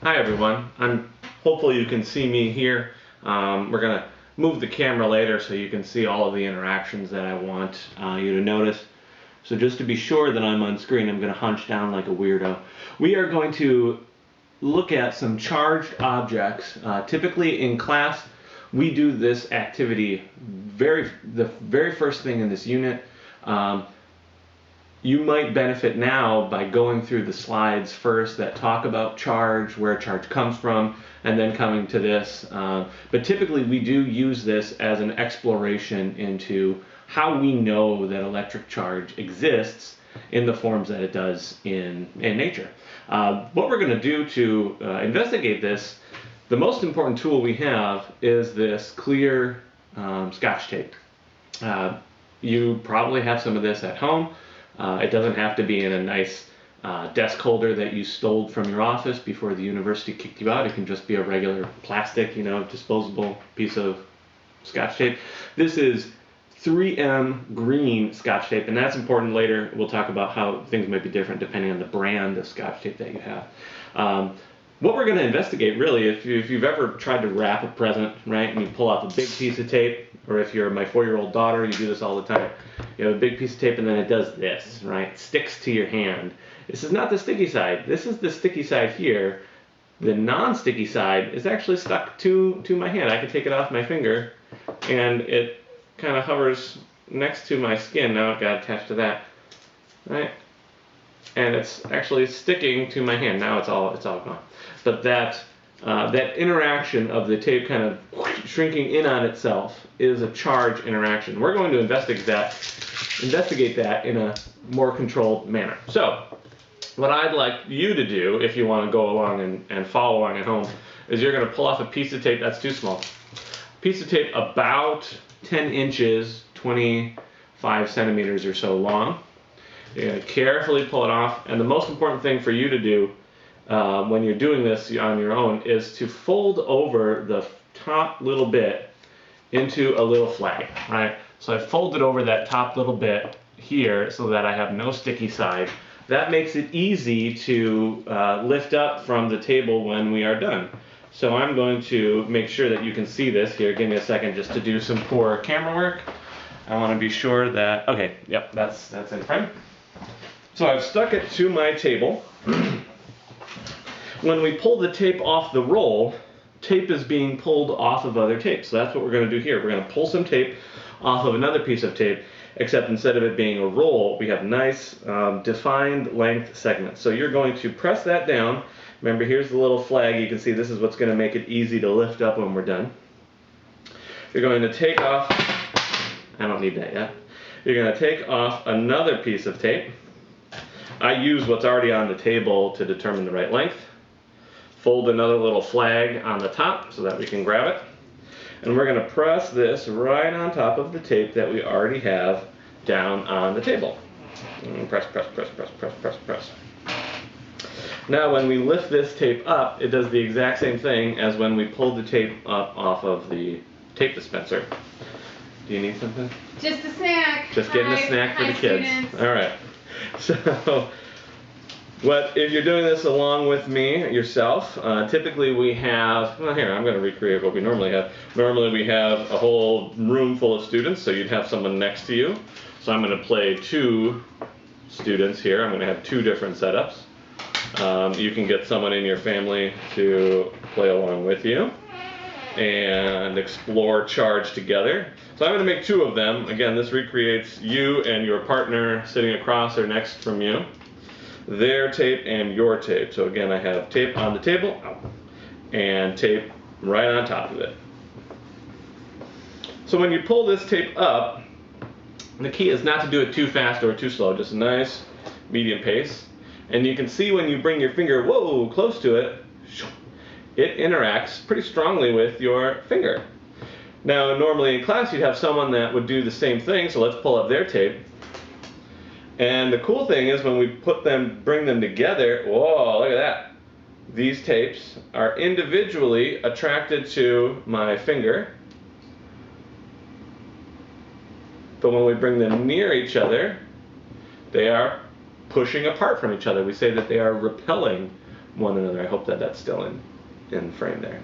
Hi everyone. Hopefully you can see me here. We're going to move the camera later so you can see all of the interactions that I want you to notice. So just to be sure that I'm on screen, I'm going to hunch down like a weirdo. We are going to look at some charged objects. Typically in class, we do this activity the very first thing in this unit. You might benefit now by going through the slides first that talk about charge, where charge comes from, and then coming to this. But typically we do use this as an exploration into how we know that electric charge exists in the forms that it does in nature. What we're going to do to investigate this, the most important tool we have is this clear Scotch tape. You probably have some of this at home. It doesn't have to be in a nice desk holder that you stole from your office before the university kicked you out. It can just be a regular plastic, disposable piece of Scotch tape. This is 3M green Scotch tape, and that's important later. We'll talk about how things might be different depending on the brand of Scotch tape that you have. What we're going to investigate really, if you've ever tried to wrap a present, right, and you pull off a big piece of tape, or if you're my 4-year-old daughter, you do this all the time. You have a big piece of tape and then it does this, right? It sticks to your hand. This is not the sticky side. This is the sticky side here. The non-sticky side is actually stuck to my hand. I can take it off my finger and it kind of hovers next to my skin. Now it got attached to that, right? And it's actually sticking to my hand. Now it's all gone. But that interaction of the tape kind of shrinking in on itself is a charge interaction. We're going to investigate that in a more controlled manner. So what I'd like you to do, if you want to go along and follow along at home, is you're going to pull off a piece of tape that's too small. Piece of tape about 10 inches, 25 centimeters or so long. You're going to carefully pull it off, and the most important thing for you to do when you're doing this on your own is to fold over the top little bit into a little flag, right? So I folded over that top little bit here so that I have no sticky side. That makes it easy to lift up from the table when we are done. So I'm going to make sure that you can see this here. Give me a second just to do some poor camera work. I want to be sure that, okay, yep, that's in frame. So I've stuck it to my table. When we pull the tape off the roll, tape is being pulled off of other tape. So that's what we're going to do here. We're going to pull some tape off of another piece of tape, except instead of it being a roll, we have nice defined length segments. So you're going to press that down. Remember, here's the little flag. You can see this is what's going to make it easy to lift up when we're done. You're going to take off, I don't need that yet. You're going to take off another piece of tape. I use what's already on the table to determine the right length. Fold another little flag on the top so that we can grab it. And we're going to press this right on top of the tape that we already have down on the table. And press, press, press, press, press, press, press. Now when we lift this tape up, it does the exact same thing as when we pulled the tape up off of the tape dispenser. Do you need something? Just a snack. Just getting a snack for the kids. Students. All right. So, if you're doing this along with me yourself, typically we have, well here, I'm going to recreate what we normally have. Normally we have a whole room full of students, so you'd have someone next to you. So I'm going to play 2 students here. I'm going to have 2 different setups. You can get someone in your family to play along with you and explore charge together. So I'm going to make 2 of them. Again, this recreates you and your partner sitting across or next from you. Their tape and your tape. So again, I have tape on the table and tape right on top of it. So when you pull this tape up, the key is not to do it too fast or too slow, just a nice medium pace. And you can see when you bring your finger, whoa, close to it, it interacts pretty strongly with your finger. Now, normally in class you'd have someone that would do the same thing, so let's pull up their tape. And the cool thing is when we bring them together, whoa, look at that. These tapes are individually attracted to my finger. But when we bring them near each other, they are pushing apart from each other. We say that they are repelling one another. I hope that that's still in frame there.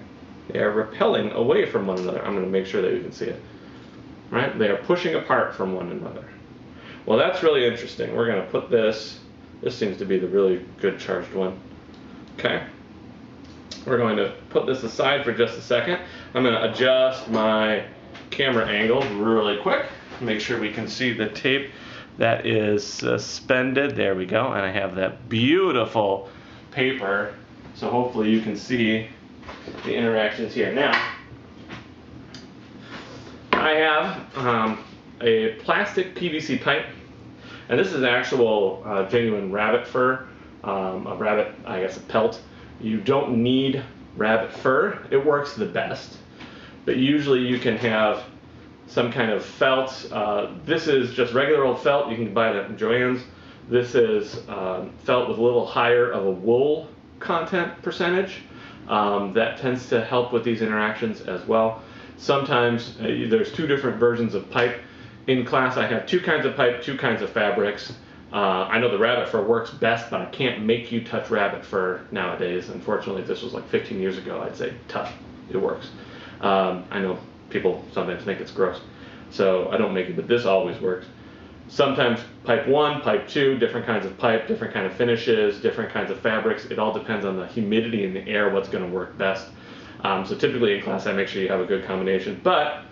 They are repelling away from one another. I'm going to make sure that you can see it. Right? They are pushing apart from one another. Well, that's really interesting. We're going to put this seems to be the really good charged one. Okay. We're going to put this aside for just a second. I'm going to adjust my camera angle really quick. Make sure we can see the tape that is suspended. There we go. And I have that beautiful paper. So hopefully you can see the interactions here. Now, I have a plastic PVC pipe, and this is actual genuine rabbit fur, a rabbit, I guess a pelt. You don't need rabbit fur. It works the best, but usually you can have some kind of felt. This is just regular old felt. You can buy it at Joann's. This is felt with a little higher of a wool content percentage. That tends to help with these interactions as well. Sometimes there's two different versions of pipe. In class I have two kinds of pipe, two kinds of fabrics. I know the rabbit fur works best, but I can't make you touch rabbit fur nowadays. Unfortunately, if this was like 15 years ago, I'd say tough. It works. I know people sometimes think it's gross, so I don't make it, but this always works. Sometimes pipe 1, pipe 2, different kinds of pipe, different kind of finishes, different kinds of fabrics. It all depends on the humidity in the air, what's going to work best. So typically in class I make sure you have a good combination. But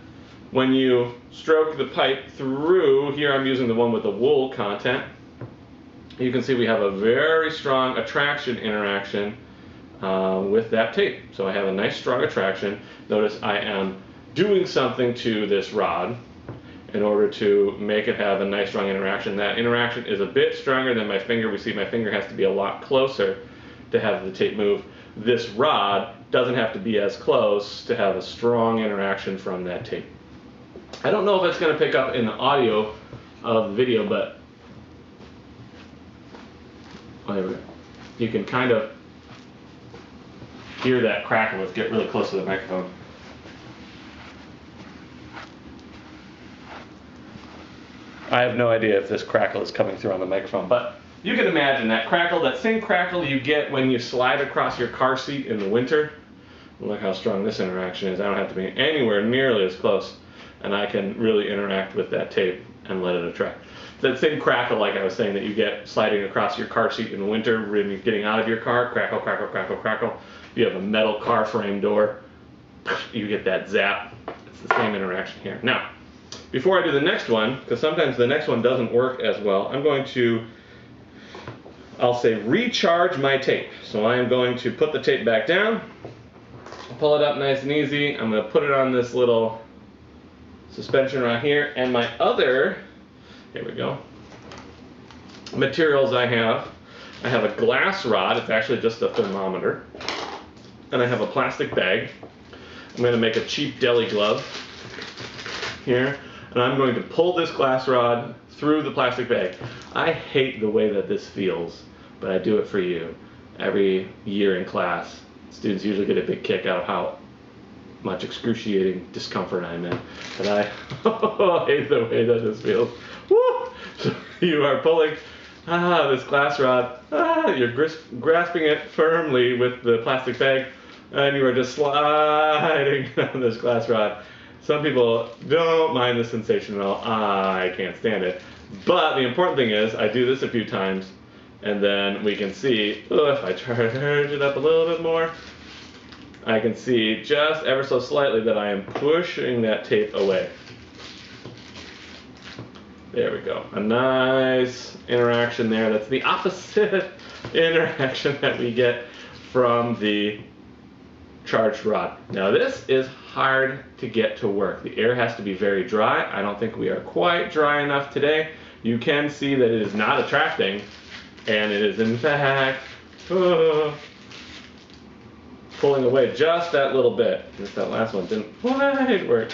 when you stroke the pipe through, here I'm using the one with the wool content, you can see we have a very strong attraction interaction with that tape. So I have a nice strong attraction. Notice I am doing something to this rod in order to make it have a nice strong interaction. That interaction is a bit stronger than my finger. We see my finger has to be a lot closer to have the tape move. This rod doesn't have to be as close to have a strong interaction from that tape. I don't know if it's going to pick up in the audio of the video, but oh, there we go. You can kind of hear that crackle. Let's get really close to the microphone. I have no idea if this crackle is coming through on the microphone, but you can imagine that crackle, that same crackle you get when you slide across your car seat in the winter. Look how strong this interaction is. I don't have to be anywhere nearly as close, and I can really interact with that tape and let it attract. That same crackle, like I was saying, that you get sliding across your car seat in the winter when you're getting out of your car, crackle, crackle, crackle, crackle. You have a metal car frame door, you get that zap. It's the same interaction here. Now, before I do the next one, because sometimes the next one doesn't work as well, I'm going to, I'll say, recharge my tape. So I am going to put the tape back down, pull it up nice and easy. I'm going to put it on this little suspension right here, and my other, here we go, materials I have a glass rod. It's actually just a thermometer, and I have a plastic bag. I'm going to make a cheap deli glove here, and I'm going to pull this glass rod through the plastic bag. I hate the way that this feels, but I do it for you. Every year in class, students usually get a big kick out of how much excruciating discomfort I'm in. But I hate the way that this feels. Woo! So you are pulling this glass rod, you're grasping it firmly with the plastic bag, and you are just sliding on this glass rod. Some people don't mind the sensation at all. I can't stand it. But the important thing is, I do this a few times, and then we can see, if I charge it up a little bit more, I can see just ever so slightly that I am pushing that tape away. There we go. A nice interaction there. That's the opposite interaction that we get from the charged rod. Now this is hard to get to work. The air has to be very dry. I don't think we are quite dry enough today. You can see that it is not attracting, and it is in fact pulling away just that little bit. Just that last one didn't quite work.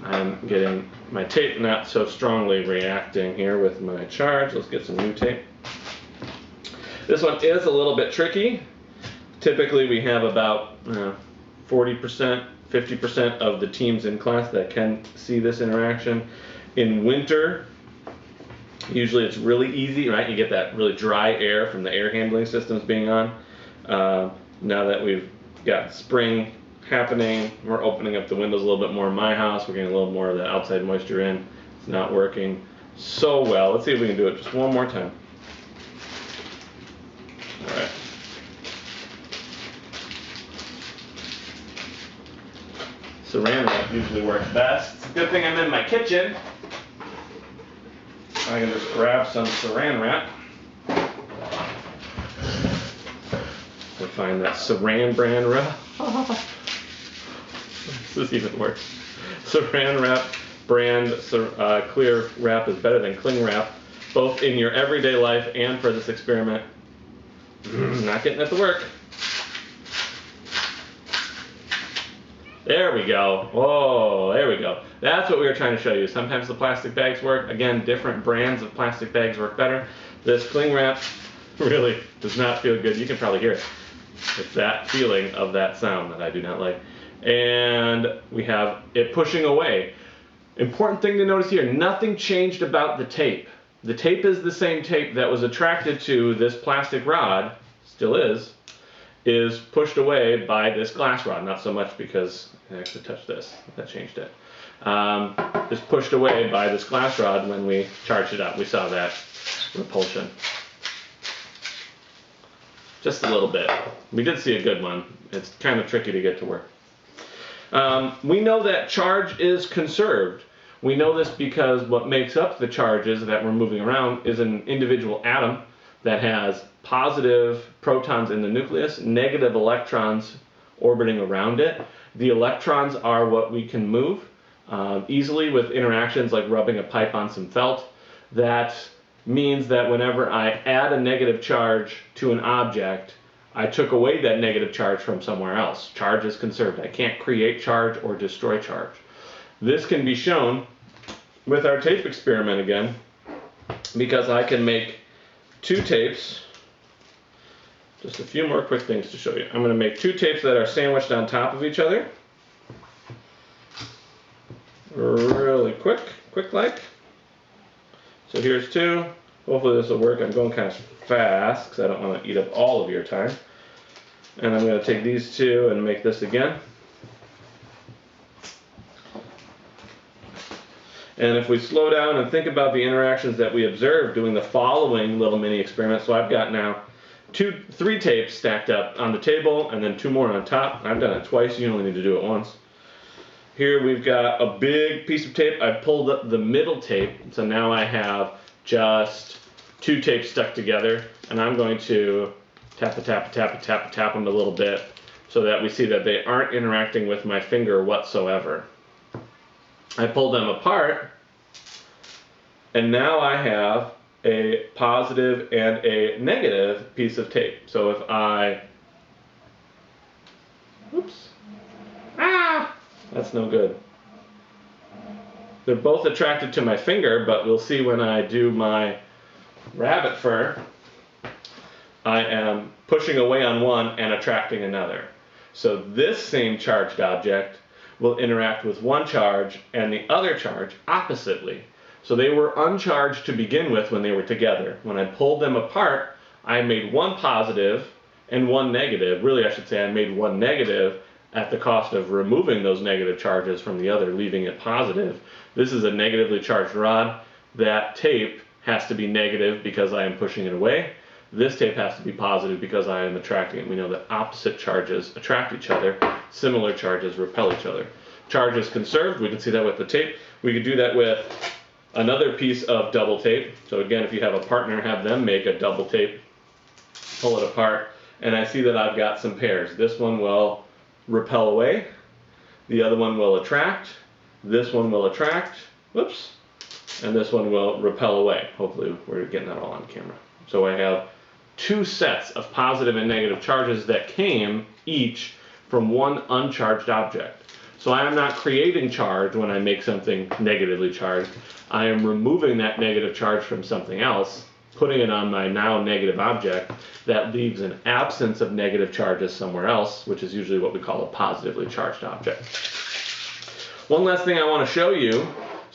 I'm getting my tape not so strongly reacting here with my charge. Let's get some new tape. This one is a little bit tricky. Typically we have about 40%, 50% of the teams in class that can see this interaction. In winter, Usually it's really easy, right? You get that really dry air from the air handling systems being on. Now that we've got spring happening, we're opening up the windows a little bit more in my house. We're getting a little more of that outside moisture in. It's not working so well. Let's see if we can do it just one more time. All right. Saran wrap usually works best. It's a good thing I'm in my kitchen. I can just grab some saran wrap. I find that Saran brand wrap. This even worse. Saran wrap brand clear wrap is better than cling wrap, both in your everyday life and for this experiment. Not getting it to work. There we go. Oh, there we go. That's what we were trying to show you. Sometimes the plastic bags work. Again, different brands of plastic bags work better. This cling wrap really does not feel good. You can probably hear it. It's that feeling of that sound that I do not like. And we have it pushing away. Important thing to notice here, nothing changed about the tape. The tape is the same tape that was attracted to this plastic rod, still is pushed away by this glass rod. Not so much because I actually touched this, that changed it. Is pushed away by this glass rod when we charged it up. We saw that repulsion. Just a little bit. We did see a good one. It's kind of tricky to get to work. We know that charge is conserved. We know this because what makes up the charges that we're moving around is an individual atom that has positive protons in the nucleus, negative electrons orbiting around it. The electrons are what we can move easily with interactions like rubbing a pipe on some felt. That means that whenever I add a negative charge to an object, I took away that negative charge from somewhere else. Charge is conserved. I can't create charge or destroy charge. This can be shown with our tape experiment again, because I can make two tapes. Just a few more quick things to show you. I'm going to make two tapes that are sandwiched on top of each other. Really quick like. So here's two. Hopefully this will work. I'm going kind of fast because I don't want to eat up all of your time. And I'm going to take these two and make this again. And if we slow down and think about the interactions that we observed doing the following little mini experiment, so I've got now three tapes stacked up on the table and then two more on top. I've done it twice, you only need to do it once. Here we've got a big piece of tape. I've pulled up the middle tape, so now I have just two tapes stuck together, and I'm going to tap them a little bit so that we see that they aren't interacting with my finger whatsoever. I pulled them apart, and now I have a positive and a negative piece of tape. So if I, oops, that's no good. They're both attracted to my finger, but we'll see when I do my rabbit fur, I am pushing away on one and attracting another. So this same charged object will interact with one charge and the other charge oppositely. So they were uncharged to begin with when they were together. When I pulled them apart, I made one positive and one negative. Really, I should say I made one negative at the cost of removing those negative charges from the other, leaving it positive. This is a negatively charged rod. That tape has to be negative because I am pushing it away. This tape has to be positive because I am attracting it. We know that opposite charges attract each other. Similar charges repel each other. Charge is conserved. We can see that with the tape. We could do that with another piece of double tape. So again, if you have a partner, have them make a double tape, pull it apart, and I see that I've got some pairs. This one will repel away. The other one will attract. This one will attract. Whoops. And this one will repel away. Hopefully we're getting that all on camera. So I have two sets of positive and negative charges that came each from one uncharged object. So I am not creating charge when I make something negatively charged. I am removing that negative charge from something else, putting it on my now negative object. That leaves an absence of negative charges somewhere else, which is usually what we call a positively charged object. One last thing I want to show you.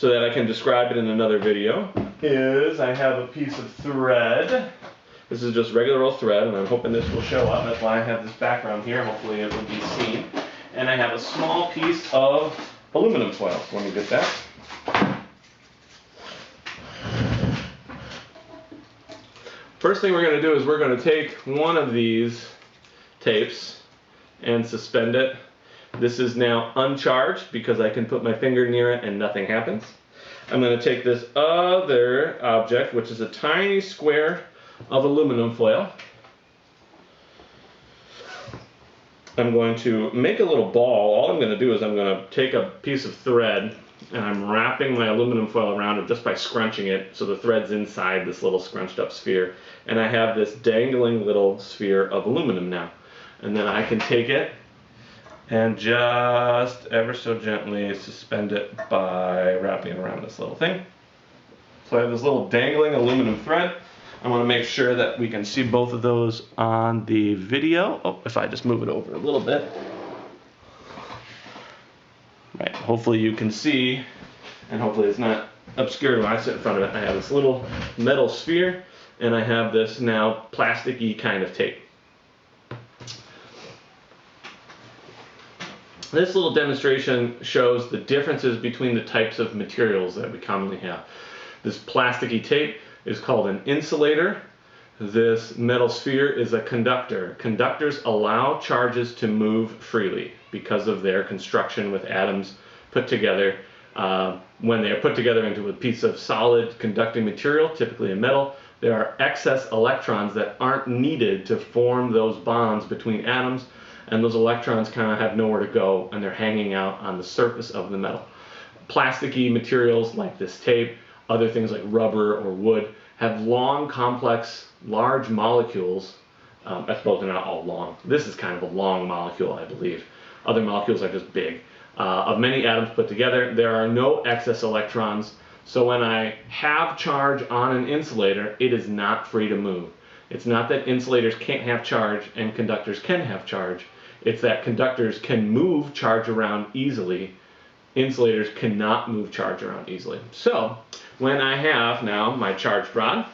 so that I can describe it in another video, is I have a piece of thread. This is just regular old thread, and I'm hoping this will show up. That's why I have this background here. Hopefully it will be seen. And I have a small piece of aluminum foil. Let me get that. First thing we're going to do is we're going to take one of these tapes and suspend it. This is now uncharged because I can put my finger near it and nothing happens. I'm going to take this other object, which is a tiny square of aluminum foil. I'm going to make a little ball. All I'm going to do is I'm going to take a piece of thread and I'm wrapping my aluminum foil around it just by scrunching it so the thread's inside this little scrunched up sphere. And I have this dangling little sphere of aluminum now. And then I can take it and just ever so gently suspend it by wrapping it around this little thing. So I have this little dangling aluminum thread. I want to make sure that we can see both of those on the video. Oh, if I just move it over a little bit. Right, hopefully you can see, and hopefully it's not obscured when I sit in front of it. I have this little metal sphere, and I have this now plasticky kind of tape. This little demonstration shows the differences between the types of materials that we commonly have. This plasticky tape is called an insulator. This metal sphere is a conductor. Conductors allow charges to move freely because of their construction with atoms put together. When they are put together into a piece of solid conducting material, typically a metal, there are excess electrons that aren't needed to form those bonds between atoms, and those electrons kind of have nowhere to go and they're hanging out on the surface of the metal. Plasticky materials like this tape, other things like rubber or wood, have long, complex, large molecules. I suppose they're not all long. This is kind of a long molecule, I believe. Other molecules are just big. Of many atoms put together, there are no excess electrons. So when I have charge on an insulator, it is not free to move. It's not that insulators can't have charge and conductors can have charge. It's that conductors can move charge around easily. Insulators cannot move charge around easily. So when I have now my charged rod,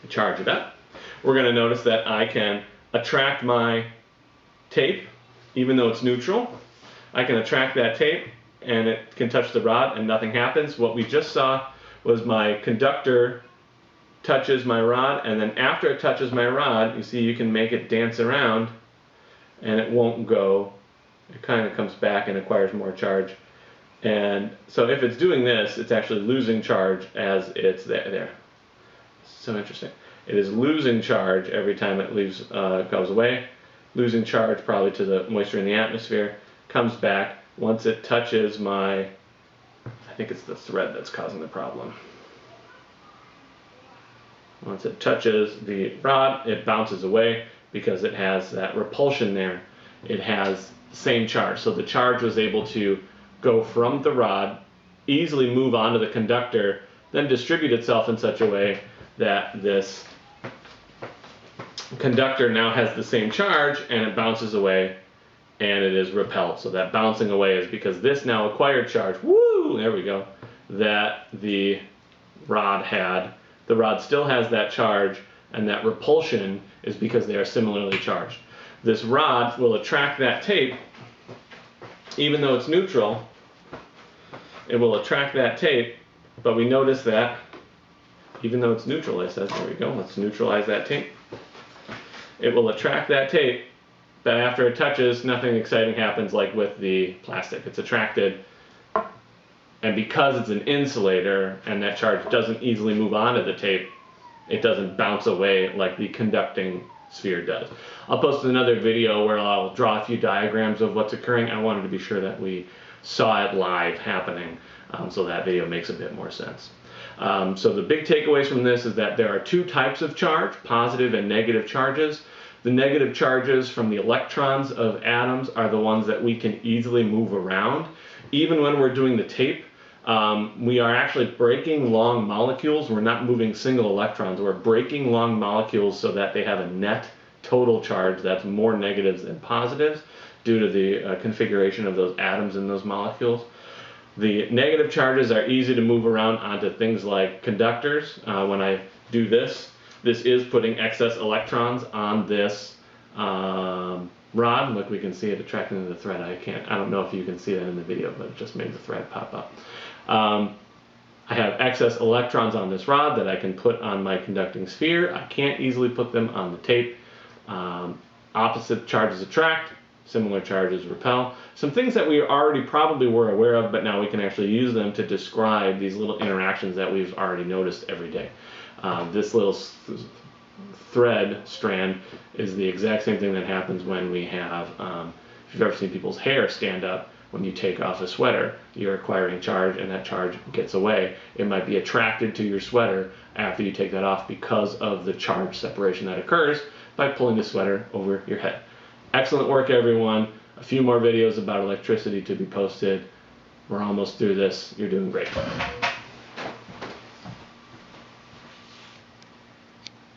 charge it up, we're going to notice that I can attract my tape even though it's neutral. I can attract that tape and it can touch the rod and nothing happens. What we just saw was my conductor touches my rod, and then after it touches my rod, you see you can make it dance around and it won't go. It kind of comes back and acquires more charge. And so if it's doing this, it's actually losing charge as it's there. So interesting. It is losing charge every time it leaves, goes away. Losing charge probably to the moisture in the atmosphere. Comes back once it touches my, I think it's the thread that's causing the problem. Once it touches the rod, it bounces away because it has that repulsion there. It has the same charge. So the charge was able to go from the rod, easily move onto the conductor, then distribute itself in such a way that this conductor now has the same charge and it bounces away and it is repelled. So that bouncing away is because this now acquired charge, woo, there we go, that the rod had. The rod still has that charge, and that repulsion is because they are similarly charged. This rod will attract that tape, even though it's neutral. It will attract that tape, but we notice that even though it's neutral, it says, there we go, let's neutralize that tape. It will attract that tape, but after it touches, nothing exciting happens like with the plastic. It's attracted, and because it's an insulator and that charge doesn't easily move onto the tape, it doesn't bounce away like the conducting sphere does. I'll post another video where I'll draw a few diagrams of what's occurring. I wanted to be sure that we saw it live happening, so that video makes a bit more sense. So the big takeaways from this is that there are two types of charge, positive and negative charges. The negative charges from the electrons of atoms are the ones that we can easily move around. Even when we're doing the tape, we are actually breaking long molecules. We're not moving single electrons. We're breaking long molecules so that they have a net total charge that's more negatives than positives due to the configuration of those atoms in those molecules. The negative charges are easy to move around onto things like conductors. When I do this, this is putting excess electrons on this rod. Look, we can see it attracting to the thread. I don't know if you can see that in the video, but it just made the thread pop up. I have excess electrons on this rod that I can put on my conducting sphere. I can't easily put them on the tape. Opposite charges attract, similar charges repel. Some things that we already probably were aware of, but now we can actually use them to describe these little interactions that we've already noticed every day. This little thread strand is the exact same thing that happens when we have, if you've ever seen people's hair stand up, when you take off a sweater, you're acquiring charge and that charge gets away. It might be attracted to your sweater after you take that off because of the charge separation that occurs by pulling the sweater over your head. Excellent work, everyone. A few more videos about electricity to be posted. We're almost through this. You're doing great.